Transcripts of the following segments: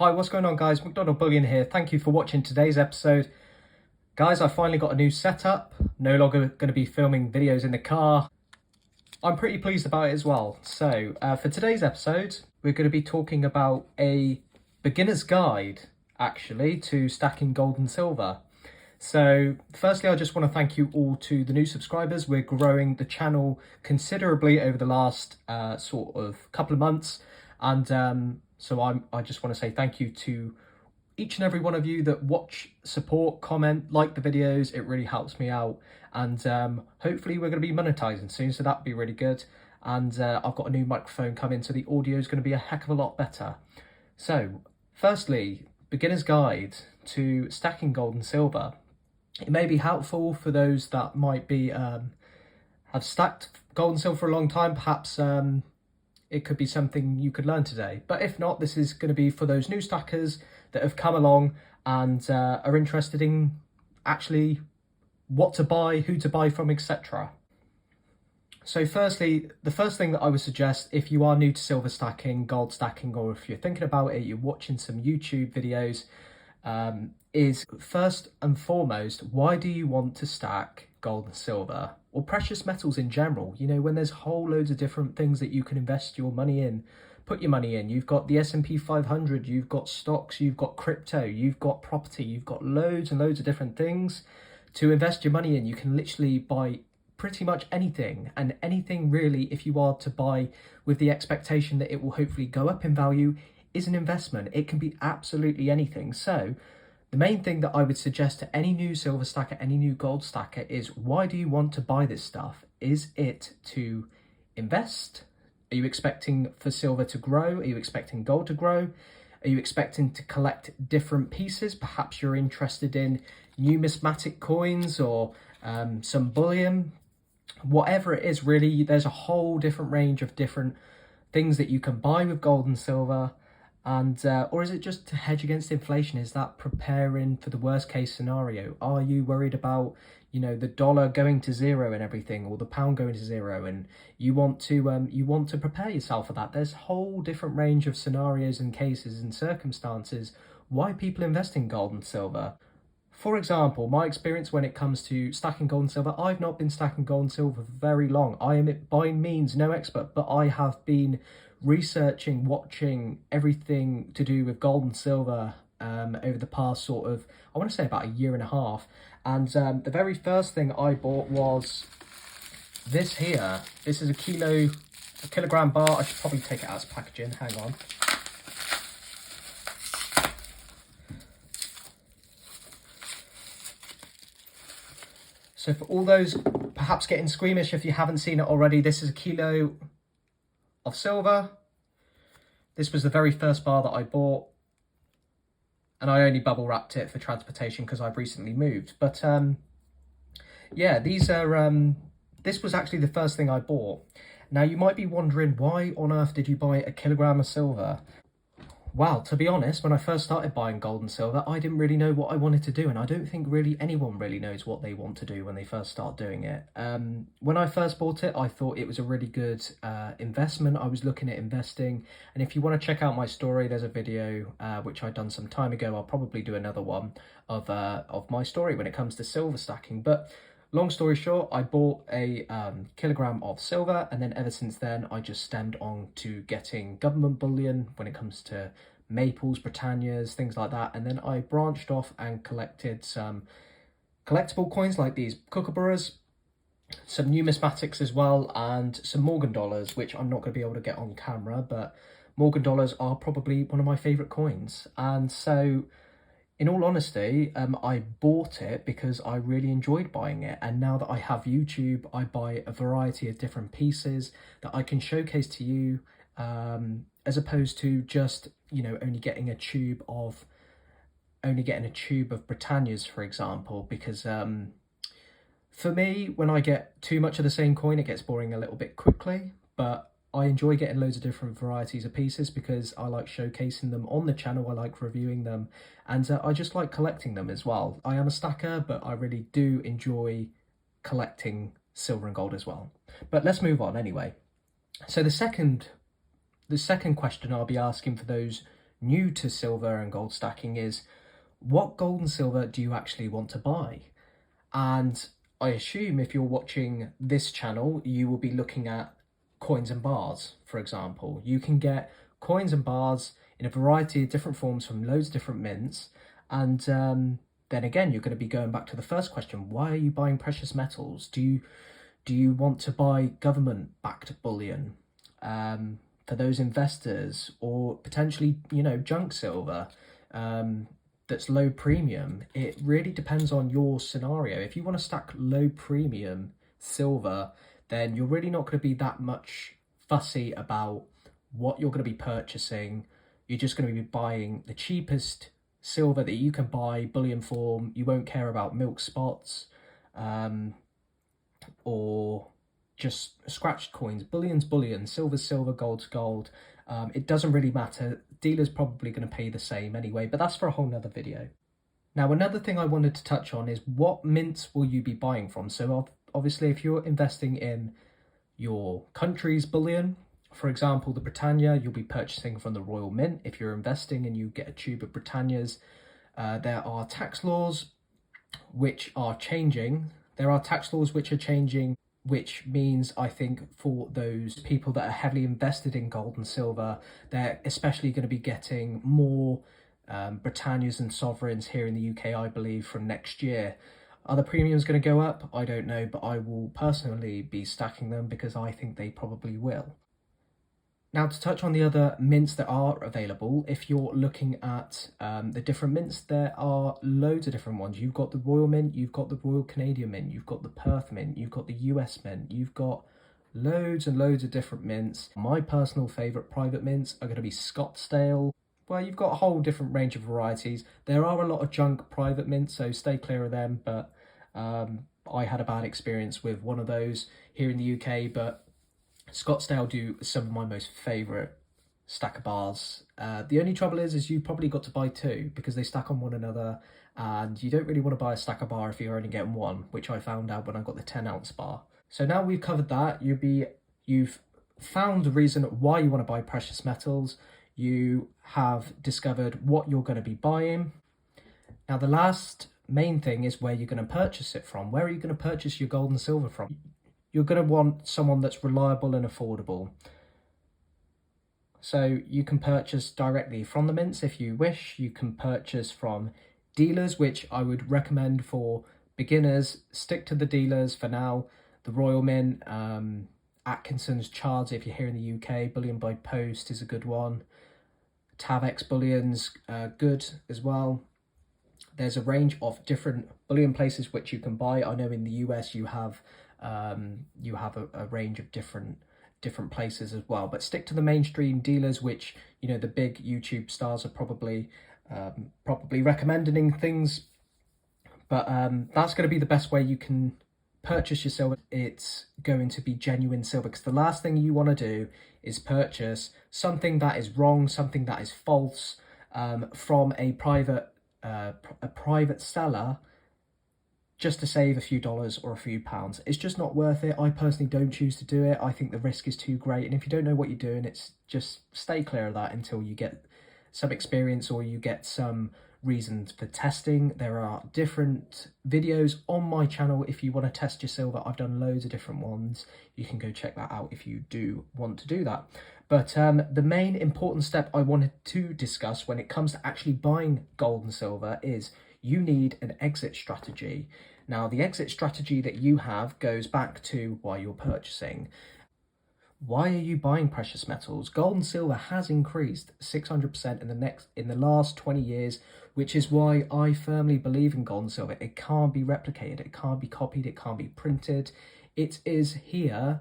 Hi, what's going on guys? McDonald Bullion here. Thank you for watching today's episode. Guys, I finally got a new setup. No longer going to be filming videos in the car. I'm pretty pleased about it as well. So, for today's episode, we're going to be talking about a beginner's guide, actually, to stacking gold and silver. So, firstly, I just want to thank you all to the new subscribers. We're growing the channel considerably over the last sort of couple of months. And so I just want to say thank you to each and every one of you that watch, support, comment, like the videos. It really helps me out. And hopefully we're going to be monetizing soon, so that'd be really good. And I've got a new microphone coming, so the audio is going to be a heck of a lot better. So, firstly, beginner's guide to stacking gold and silver. It may be helpful for those that might be have stacked gold and silver for a long time. Perhaps it could be something you could learn today. But if not, this is going to be for those new stackers that have come along and are interested in actually what to buy, who to buy from, etc. So firstly, the first thing that I would suggest if you are new to silver stacking, gold stacking, or if you're thinking about it, you're watching some YouTube videos, is first and foremost, why do you want to stack gold and silver or precious metals in general? You know, when there's whole loads of different things that you can invest your money in, put your money in. You've got the S&P 500, you've got stocks, you've got crypto, you've got property, you've got loads and loads of different things to invest your money in. You can literally buy pretty much anything, and anything really, if you are to buy with the expectation that it will hopefully go up in value, is an investment. It can be absolutely anything. So the main thing that I would suggest to any new silver stacker, any new gold stacker, is why do you want to buy this stuff? Is it to invest? Are you expecting for silver to grow? Are you expecting gold to grow? Are you expecting to collect different pieces? Perhaps you're interested in numismatic coins or some bullion. Whatever it is, really, there's a whole different range of different things that you can buy with gold and silver. And or is it just to hedge against inflation? Is that preparing for the worst case scenario? Are you worried about, you know, the dollar going to zero and everything, or the pound going to zero, and you want to prepare yourself for that? There's a whole different range of scenarios and cases and circumstances why people invest in gold and silver. For example, my experience when it comes to stacking gold and silver, I've not been stacking gold and silver for very long. I am by means no expert, but I have been researching, watching everything to do with gold and silver over the past sort of, I want to say about a year and a half. And the very first thing I bought was this here. This is a kilogram bar. I should probably take it out as packaging. Hang on. So for all those perhaps getting squeamish if you haven't seen it already, this is a kilo of silver. This was the very first bar that I bought, and I only bubble wrapped it for transportation because I've recently moved. But yeah, these are this was actually the first thing I bought. Now you might be wondering, why on earth did you buy a kilogram of silver? Well, to be honest, when I first started buying gold and silver, I didn't really know what I wanted to do, and I don't think really anyone really knows what they want to do when they first start doing it. When I first bought it, I thought it was a really good investment. I was looking at investing, and if you want to check out my story, there's a video which I'd done some time ago. I'll probably do another one of my story when it comes to silver stacking. But long story short, I bought a kilogram of silver, and then ever since then, I just stemmed on to getting government bullion when it comes to maples, Britannias, things like that. And then I branched off and collected some collectible coins like these kookaburras, some numismatics as well, and some Morgan dollars, which I'm not going to be able to get on camera, but Morgan dollars are probably one of my favourite coins. And so, in all honesty, I bought it because I really enjoyed buying it. And now that I have YouTube, I buy a variety of different pieces that I can showcase to you, as opposed to just, you know, only getting a tube of Britannias, for example, because for me, when I get too much of the same coin, it gets boring a little bit quickly. But I enjoy getting loads of different varieties of pieces because I like showcasing them on the channel, I like reviewing them, and I just like collecting them as well. I am a stacker, but I really do enjoy collecting silver and gold as well. But let's move on anyway. So the second question I'll be asking for those new to silver and gold stacking is, what gold and silver do you actually want to buy? And I assume if you're watching this channel, you will be looking at coins and bars, for example. You can get coins and bars in a variety of different forms from loads of different mints. And then again, you're going to be going back to the first question: why are you buying precious metals? Do you want to buy government-backed bullion for those investors, or potentially, junk silver that's low premium? It really depends on your scenario. If you want to stack low premium silver, then you're really not going to be that much fussy about what you're going to be purchasing. You're just going to be buying the cheapest silver that you can buy, bullion form. You won't care about milk spots or just scratched coins. Bullion's bullion, silver's silver, gold's gold. It doesn't really matter. Dealer's probably going to pay the same anyway, but that's for a whole nother video. Now, another thing I wanted to touch on is, what mints will you be buying from? So obviously, if you're investing in your country's bullion, for example, the Britannia, you'll be purchasing from the Royal Mint. If you're investing and you get a tube of Britannias, there are tax laws which are changing. There are tax laws which are changing, which means, I think, for those people that are heavily invested in gold and silver, they're especially going to be getting more Britannias and sovereigns here in the UK, I believe, from next year. Are the premiums going to go up? I don't know, but I will personally be stacking them because I think they probably will. Now, to touch on the other mints that are available, if you're looking at the different mints, there are loads of different ones. You've got the Royal Mint, you've got the Royal Canadian Mint, you've got the Perth Mint, you've got the US Mint, you've got loads and loads of different mints. My personal favourite private mints are going to be Scottsdale. Well, you've got a whole different range of varieties. There are a lot of junk private mints, so stay clear of them, but I had a bad experience with one of those here in the UK, but Scottsdale do some of my most favourite stacker bars. The only trouble is you've probably got to buy two because they stack on one another, and you don't really want to buy a stacker bar if you're only getting one, which I found out when I got the 10-ounce bar. So now we've covered that, you've found the reason why you want to buy precious metals. You have discovered what you're going to be buying. Now, the last main thing is where you're going to purchase it from. Where are you going to purchase your gold and silver from? You're going to want someone that's reliable and affordable. So you can purchase directly from the mints if you wish. You can purchase from dealers, which I would recommend for beginners. Stick to the dealers for now. The Royal Mint, Atkinson's Chards if you're here in the UK, Bullion by Post is a good one. Tavex Bullion's good as well. There's a range of different bullion places which you can buy. I know in the US you have a range of different places as well, but stick to the mainstream dealers, which the big YouTube stars are probably recommending things. But that's going to be the best way you can purchase your silver. It's going to be genuine silver, because the last thing you want to do is purchase something that is wrong, something that is false from a private seller just to save a few dollars or a few pounds. It's just not worth it. I personally don't choose to do it. I think the risk is too great, and if you don't know what you're doing, it's just stay clear of that until you get some experience or you get some reasons for testing. There are different videos on my channel if you want to test your silver. I've done loads of different ones. You can go check that out if you do want to do that. But the main important step I wanted to discuss when it comes to actually buying gold and silver is you need an exit strategy. Now, the exit strategy that you have goes back to why you're purchasing. Why are you buying precious metals? Gold and silver has increased 600% in the last 20 years, which is why I firmly believe in gold and silver. It can't be replicated, it can't be copied, it can't be printed. It is here,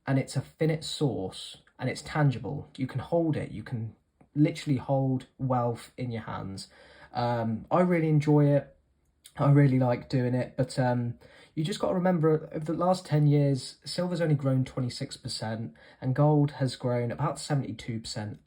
and it's a finite source, and it's tangible. You can hold it. You can literally hold wealth in your hands. I really enjoy it. I really like doing it, but you just got to remember, over the last 10 years, silver's only grown 26%, and gold has grown about 72%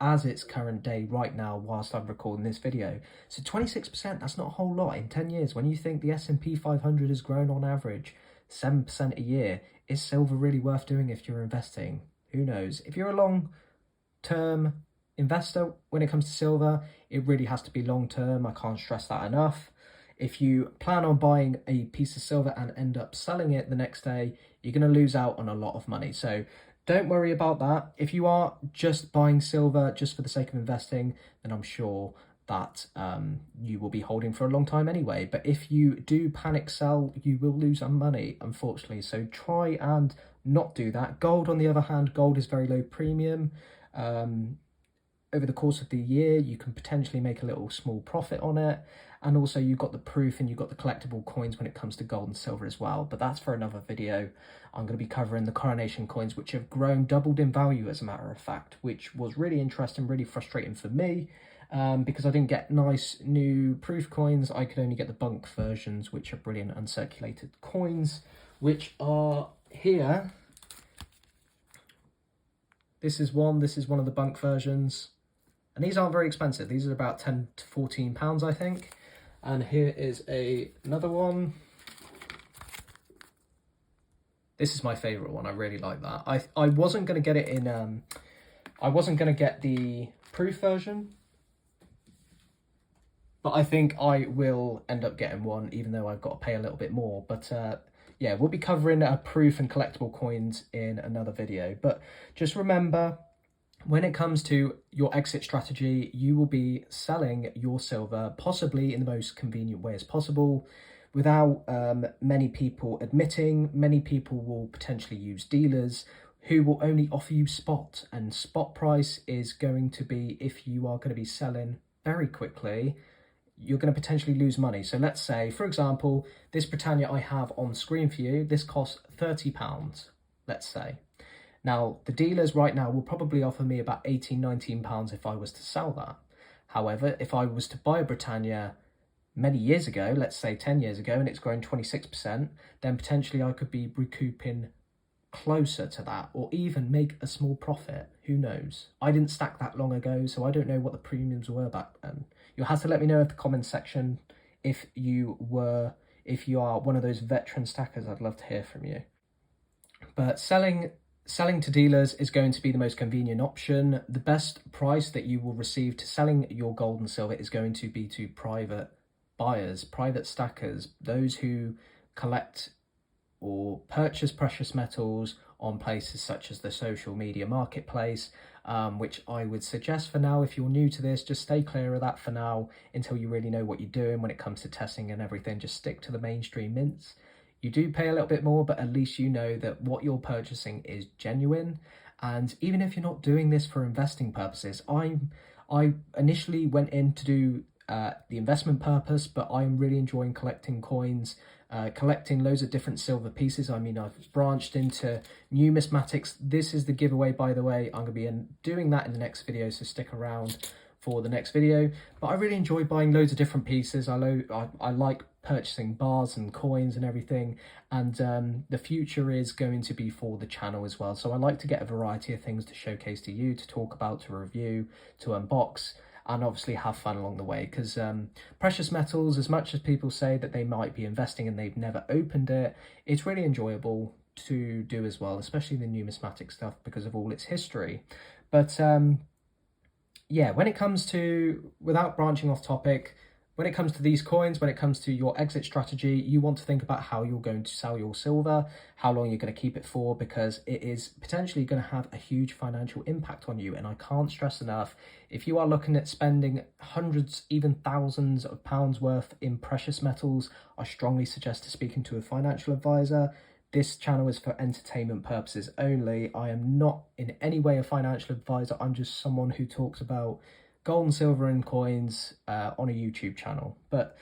as its current day right now whilst I'm recording this video. So 26%, that's not a whole lot in 10 years. When you think the S&P 500 has grown on average 7% a year, is silver really worth doing if you're investing? Who knows? If you're a long-term investor, when it comes to silver, it really has to be long term. I can't stress that enough. If you plan on buying a piece of silver and end up selling it the next day, you're going to lose out on a lot of money. So don't worry about that. If you are just buying silver just for the sake of investing, then I'm sure that you will be holding for a long time anyway. But if you do panic sell, you will lose some money, unfortunately. So try and not do that. Gold, on the other hand, gold is very low premium. Over the course of the year, you can potentially make a little small profit on it. And also you've got the proof and you've got the collectible coins when it comes to gold and silver as well. But that's for another video. I'm going to be covering the coronation coins, which have grown, doubled in value as a matter of fact, which was really interesting, really frustrating for me. Because I didn't get nice new proof coins. I could only get the bunk versions, which are brilliant uncirculated coins, which are here. This is one of the bunk versions. And these aren't very expensive. These are about 10 to 14 pounds, I think. And here is another one. This is my favorite one. I really like that. I wasn't going to get it in, I wasn't going to get the proof version, but I think I will end up getting one, even though I've got to pay a little bit more. But yeah, we'll be covering proof and collectible coins in another video. But just remember, when it comes to your exit strategy, you will be selling your silver possibly in the most convenient way as possible, without many people admitting. Many people will potentially use dealers who will only offer you spot, and spot price is going to be, if you are going to be selling very quickly, you're going to potentially lose money. So let's say, for example, this Britannia I have on screen for you, this costs £30, let's say. Now, the dealers right now will probably offer me about £18, £19 if I was to sell that. However, if I was to buy a Britannia many years ago, let's say 10 years ago, and it's grown 26%, then potentially I could be recouping closer to that, or even make a small profit. Who knows? I didn't stack that long ago, so I don't know what the premiums were back then. You'll have to let me know in the comments section if you are one of those veteran stackers. I'd love to hear from you. But selling to dealers is going to be the most convenient option. The best price that you will receive to selling your gold and silver is going to be to private buyers, private stackers, those who collect or purchase precious metals on places such as the social media marketplace, which I would suggest for now, if you're new to this, just stay clear of that for now until you really know what you're doing when it comes to testing and everything. Just stick to the mainstream mints. You do pay a little bit more, but at least you know that what you're purchasing is genuine. And even if you're not doing this for investing purposes, I initially went in to do the investment purpose, but I'm really enjoying collecting coins, collecting loads of different silver pieces. I mean, I've branched into numismatics. This is the giveaway, by the way. I'm going to be doing that in the next video, so stick around for the next video. But I really enjoy buying loads of different pieces. I like purchasing bars and coins and everything, and the future is going to be for the channel as well. So I like to get a variety of things to showcase to you, to talk about, to review, to unbox, and obviously have fun along the way. Because precious metals, as much as people say that they might be investing and they've never opened it, it's really enjoyable to do as well, especially the numismatic stuff because of all its history. But yeah, when it comes to, without branching off topic, when it comes to these coins, when it comes to your exit strategy, you want to think about how you're going to sell your silver, how long you're going to keep it for, because it is potentially going to have a huge financial impact on you. And I can't stress enough, if you are looking at spending hundreds, even thousands of pounds worth in precious metals, I strongly suggest to speaking to a financial advisor. This channel is for entertainment purposes only. I am not in any way a financial advisor. I'm just someone who talks about gold and silver and coins on a YouTube channel. But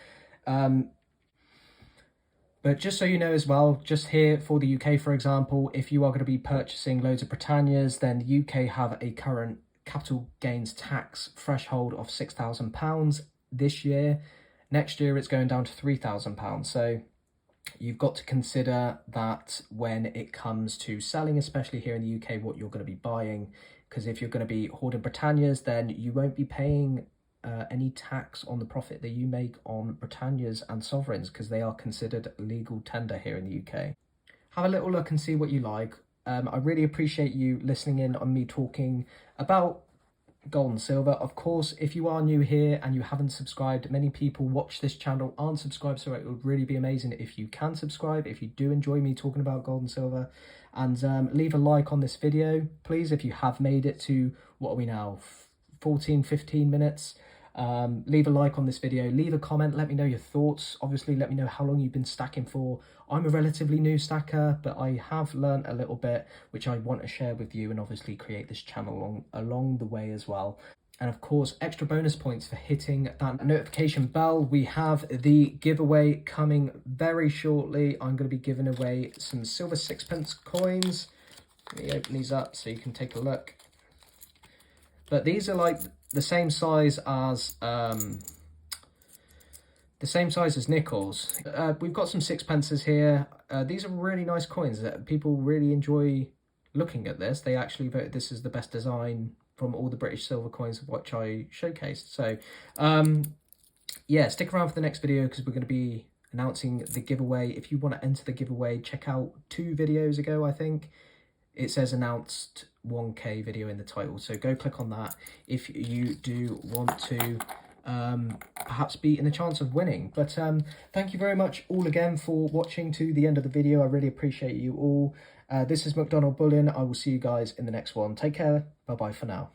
just so you know as well, just here for the UK, for example, if you are going to be purchasing loads of Britannias, then the UK have a current capital gains tax threshold of £6,000 this year. Next year, it's going down to £3,000. So you've got to consider that when it comes to selling, especially here in the UK, what you're going to be buying. Because if you're going to be hoarding Britannias, then you won't be paying any tax on the profit that you make on Britannias and sovereigns, because they are considered legal tender here in the UK. Have a little look and see what you like. I really appreciate you listening in on me talking about gold and silver. Of course, if you are new here and you haven't subscribed, many people watch this channel aren't subscribed, so it would really be amazing if you can subscribe, if you do enjoy me talking about gold and silver. And leave a like on this video, please, if you have made it to, what are we now, 14, 15 minutes. Leave a like on this video, leave a comment, let me know your thoughts. Obviously, let me know how long you've been stacking for. I'm a relatively new stacker, but I have learned a little bit, which I want to share with you, and obviously create this channel along the way as well. And of course, extra bonus points for hitting that notification bell. We have the giveaway coming very shortly. I'm going to be giving away some silver sixpence coins. Let me open these up so you can take a look. But these are like the same size as nickels. We've got some sixpences here. These are really nice coins that people really enjoy looking at this. They actually voted this as the best design from all the British silver coins of which I showcased. So yeah, stick around for the next video because we're going to be announcing the giveaway. If you want to enter the giveaway, check out 2 videos ago, I think. It says announced 1K video in the title, so go click on that if you do want to perhaps be in the chance of winning. But thank you very much all again for watching to the end of the video. I really appreciate you all. This is McDonald Bullion. I will see you guys in the next one. Take care. Bye bye for now.